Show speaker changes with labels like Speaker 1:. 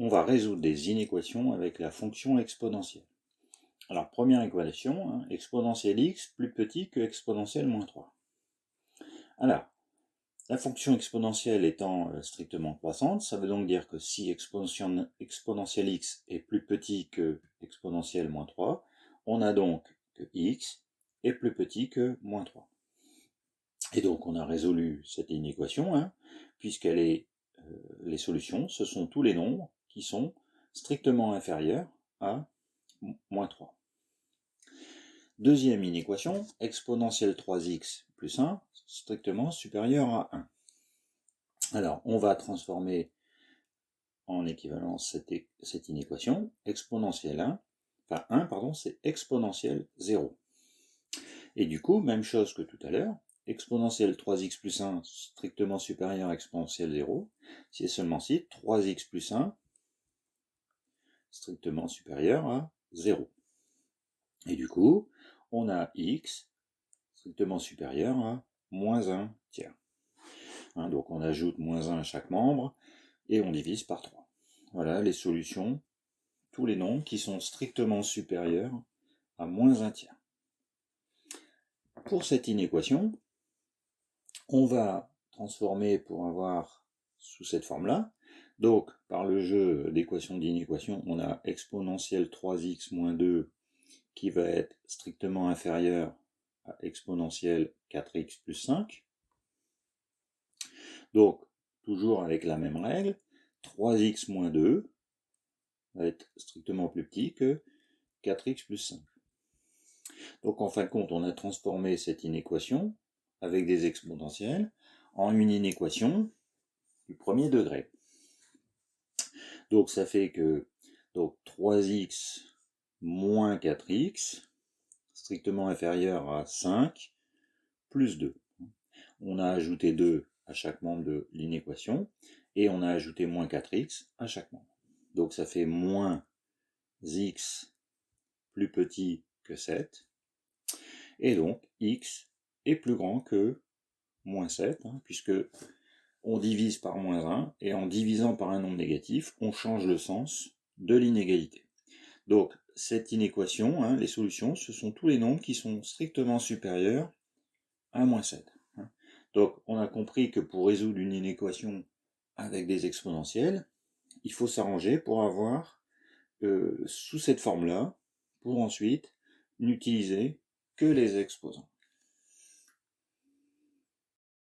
Speaker 1: on va résoudre des inéquations avec la fonction exponentielle. Alors, première équation, exponentielle x plus petit que exponentielle moins 3. Alors, la fonction exponentielle étant strictement croissante, ça veut donc dire que si exponentielle x est plus petit que exponentielle moins 3, on a donc que x est plus petit que moins 3. Et donc on a résolu cette inéquation, puisqu'elle est les solutions, ce sont tous les nombres qui sont strictement inférieurs à moins 3. Deuxième inéquation, exponentielle 3x plus 1 strictement supérieur à 1. Alors, on va transformer en équivalence cette inéquation. Exponentielle 1, c'est exponentielle 0. Et du coup, même chose que tout à l'heure, exponentielle 3x plus 1 strictement supérieur à exponentielle 0, c'est seulement si 3x plus 1 strictement supérieur à 0. Et du coup, on a x strictement supérieur à moins 1 tiers. Donc on ajoute moins 1 à chaque membre et on divise par 3. Voilà les solutions, tous les nombres qui sont strictement supérieurs à moins 1 tiers. Pour cette inéquation, on va transformer pour avoir sous cette forme-là. Donc, par le jeu d'équation d'inéquation, on a exponentielle 3x moins 2 qui va être strictement inférieur à exponentielle 4x plus 5. Donc, toujours avec la même règle, 3x moins 2 va être strictement plus petit que 4x plus 5. Donc, en fin de compte, on a transformé cette inéquation avec des exponentielles en une inéquation du premier degré. Donc, ça fait que 3x moins 4x strictement inférieur à 5 plus 2. On a ajouté 2 à chaque membre de l'inéquation et on a ajouté moins 4x à chaque membre. Donc ça fait moins x plus petit que 7 et donc x est plus grand que moins 7 puisque on divise par moins 1 et en divisant par un nombre négatif on change le sens de l'inégalité. Donc cette inéquation, les solutions, ce sont tous les nombres qui sont strictement supérieurs à moins 7. Donc on a compris que pour résoudre une inéquation avec des exponentielles, il faut s'arranger pour avoir sous cette forme-là, pour ensuite n'utiliser que les exposants.